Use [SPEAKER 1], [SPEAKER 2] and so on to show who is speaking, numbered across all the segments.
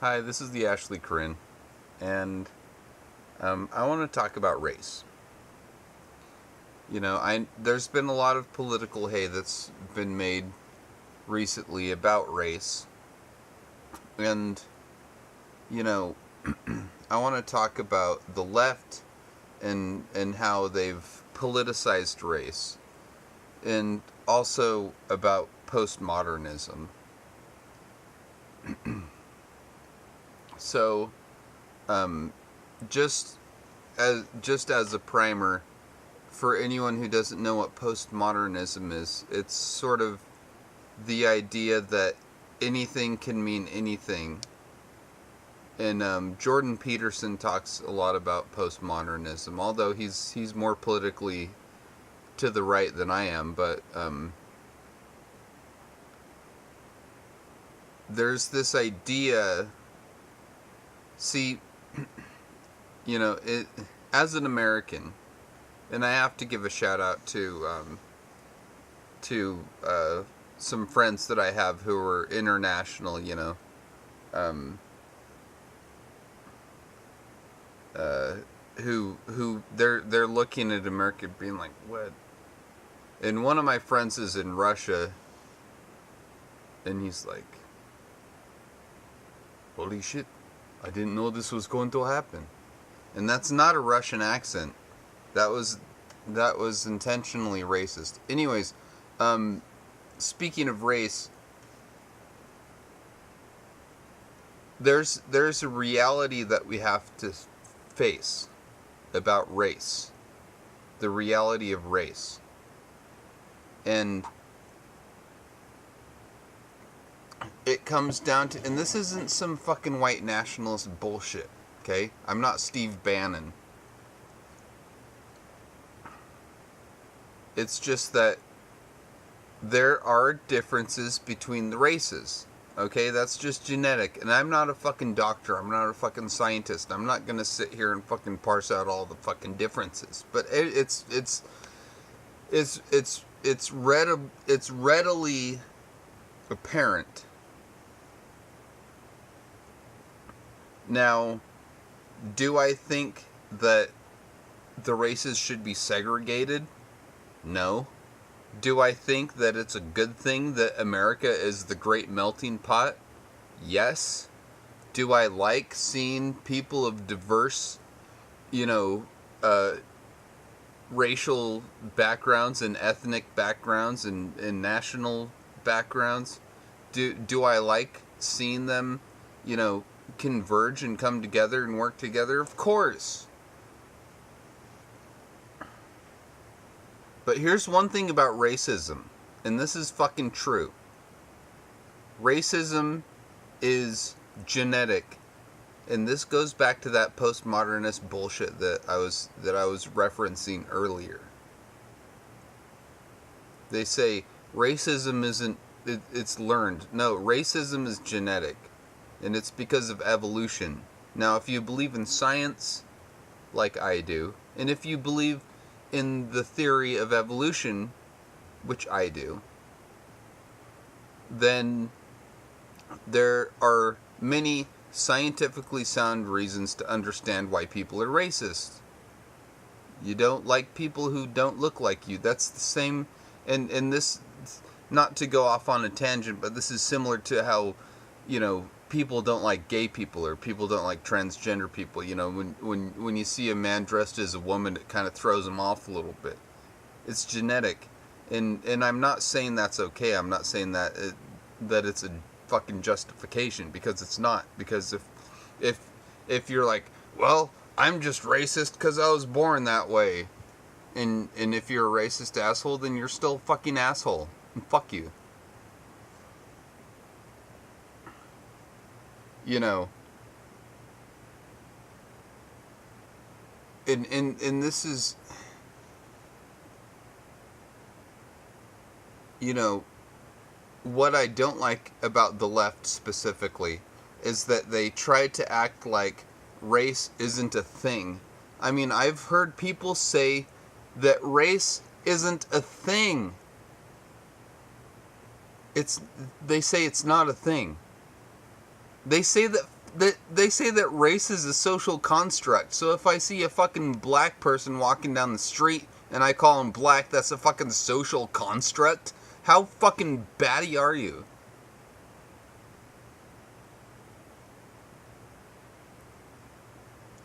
[SPEAKER 1] Hi, this is the Ashley Corinne, and I want to talk about race. There's been a lot of political hay that's been made recently about race, and you know, I want to talk about the left and how they've politicized race, and also about postmodernism. So, um, just as a primer, for anyone who doesn't know what postmodernism is, it's sort of the idea that anything can mean anything. And Jordan Peterson talks a lot about postmodernism, although he's more politically to the right than I am. But there's this idea. See, as an American, and I have to give a shout out to some friends that I have who are international. Um, who they're looking at America being like, what? And one of my friends is in Russia, and he's like, holy shit, I didn't know this was going to happen. And that's not a Russian accent. That was intentionally racist. Anyways, speaking of race, there's a reality that we have to face about race. The reality of race. And it comes down to, and this isn't some fucking white nationalist bullshit, okay? I'm not Steve Bannon. It's just that there are differences between the races, okay? That's just genetic. And I'm not a fucking doctor. I'm not a fucking scientist. I'm not gonna sit here and fucking parse out all the fucking differences. But it's readily apparent. Now, do I think that the races should be segregated? No. Do I think that it's a good thing that America is the great melting pot? Yes. Do I like seeing people of diverse, racial backgrounds and ethnic backgrounds and national backgrounds? Do I like seeing them, converge and come together and work together? Of course. But here's one thing about racism, and this is fucking true. Racism is genetic. And this goes back to that postmodernist bullshit that I was referencing earlier. They say racism isn't it's learned. No, racism is genetic. And it's because of evolution. Now, if you believe in science, like I do, and if you believe in the theory of evolution, which I do, then there are many scientifically sound reasons to understand why people are racist. You don't like people who don't look like you. That's the same, and this, not to go off on a tangent, but this is similar to how, people don't like gay people or people don't like transgender people. When you see a man dressed as a woman, it kind of throws them off a little bit. It's genetic, and I'm not saying that's okay. I'm not saying that it's a fucking justification, because it's not. Because if you're like, well, I'm just racist because I was born that way, and if you're a racist asshole, then you're still a fucking asshole, and fuck you. And this is, what I don't like about the left specifically is that they try to act like race isn't a thing. I mean, I've heard people say that race isn't a thing. They say it's not a thing. They say that they say that race is a social construct. So if I see a fucking black person walking down the street and I call him black, that's a fucking social construct? How fucking batty are you?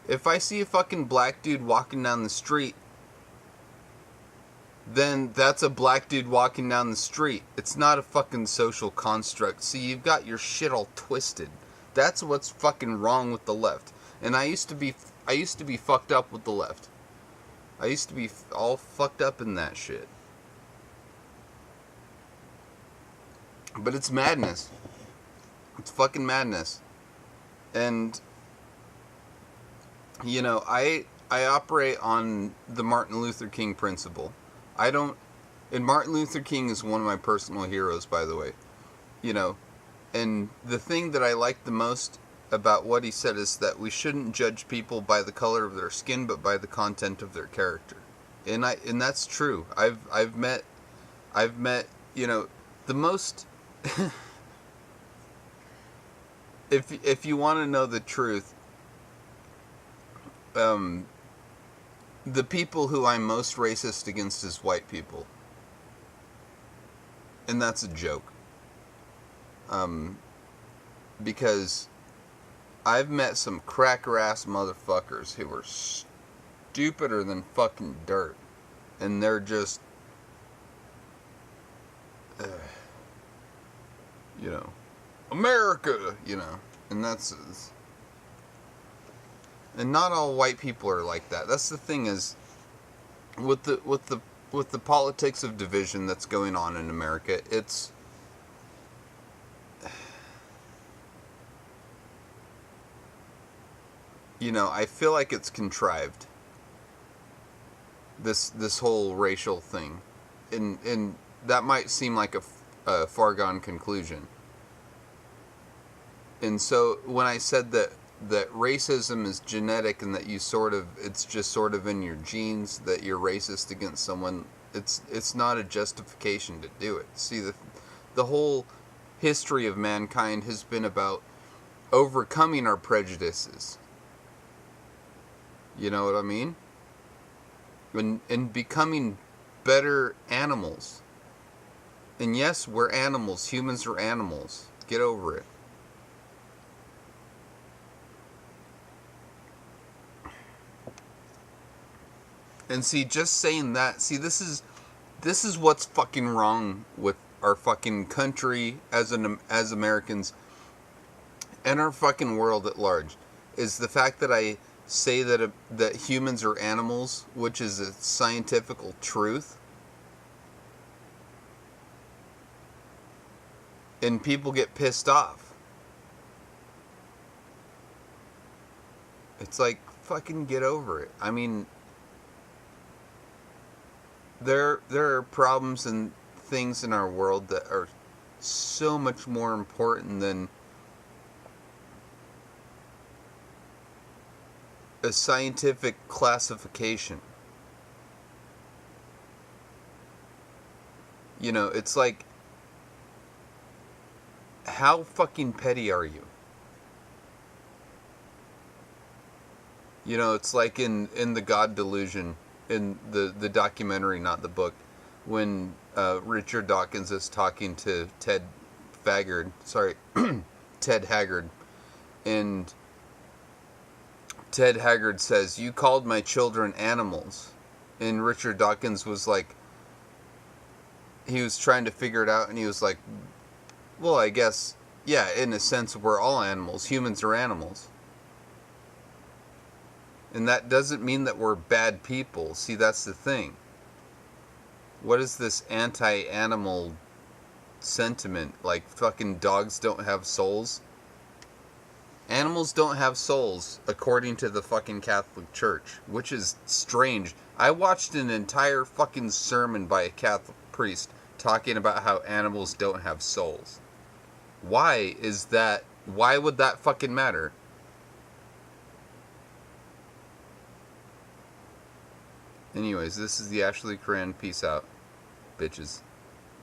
[SPEAKER 1] If I see a fucking black dude walking down the street, then that's a black dude walking down the street. It's not a fucking social construct. See, you've got your shit all twisted. That's what's fucking wrong with the left. And I used to be fucked up with the left. I used to be all fucked up in that shit. But it's madness. It's fucking madness. And you know, I operate on the Martin Luther King principle. And Martin Luther King is one of my personal heroes, by the way. You know, and the thing that I like the most about what he said is that we shouldn't judge people by the color of their skin, but by the content of their character. And that's true. I've met, you know, the most if you want to know the truth, the people who I'm most racist against is white people. And that's a joke. Because I've met some cracker-ass motherfuckers who are stupider than fucking dirt. And they're just, you know, America, you know. And that's... And not all white people are like that. That's the thing is, with the politics of division that's going on in America, it's you know, I feel like it's contrived. This whole racial thing, and that might seem like a foregone conclusion. And so when I said that racism is genetic and that it's just sort of in your genes that you're racist against someone, it's not a justification to do it. See, the whole history of mankind has been about overcoming our prejudices. You know what I mean? And becoming better animals. And yes, we're animals. Humans are animals. Get over it. And see, just saying that, see, this is what's fucking wrong with our fucking country as Americans and our fucking world at large, is the fact that I say that humans are animals, which is a scientific truth, and people get pissed off. It's like, fucking get over it. I mean, there are problems and things in our world that are so much more important than a scientific classification. You know, it's like, how fucking petty are you? You know, it's like in the God Delusion, in the documentary, not the book, when Richard Dawkins is talking to Ted Haggard, and Ted Haggard says, "You called my children animals," and Richard Dawkins was like, he was trying to figure it out, and he was like, well, I guess, yeah, in a sense, we're all animals. Humans are animals. And that doesn't mean that we're bad people. See, that's the thing. What is this anti-animal sentiment? Like, fucking dogs don't have souls? Animals don't have souls, according to the fucking Catholic Church, which is strange. I watched an entire fucking sermon by a Catholic priest talking about how animals don't have souls. Why is that? Why would that fucking matter? Anyways, this is the Ashley Coran. Peace out, bitches.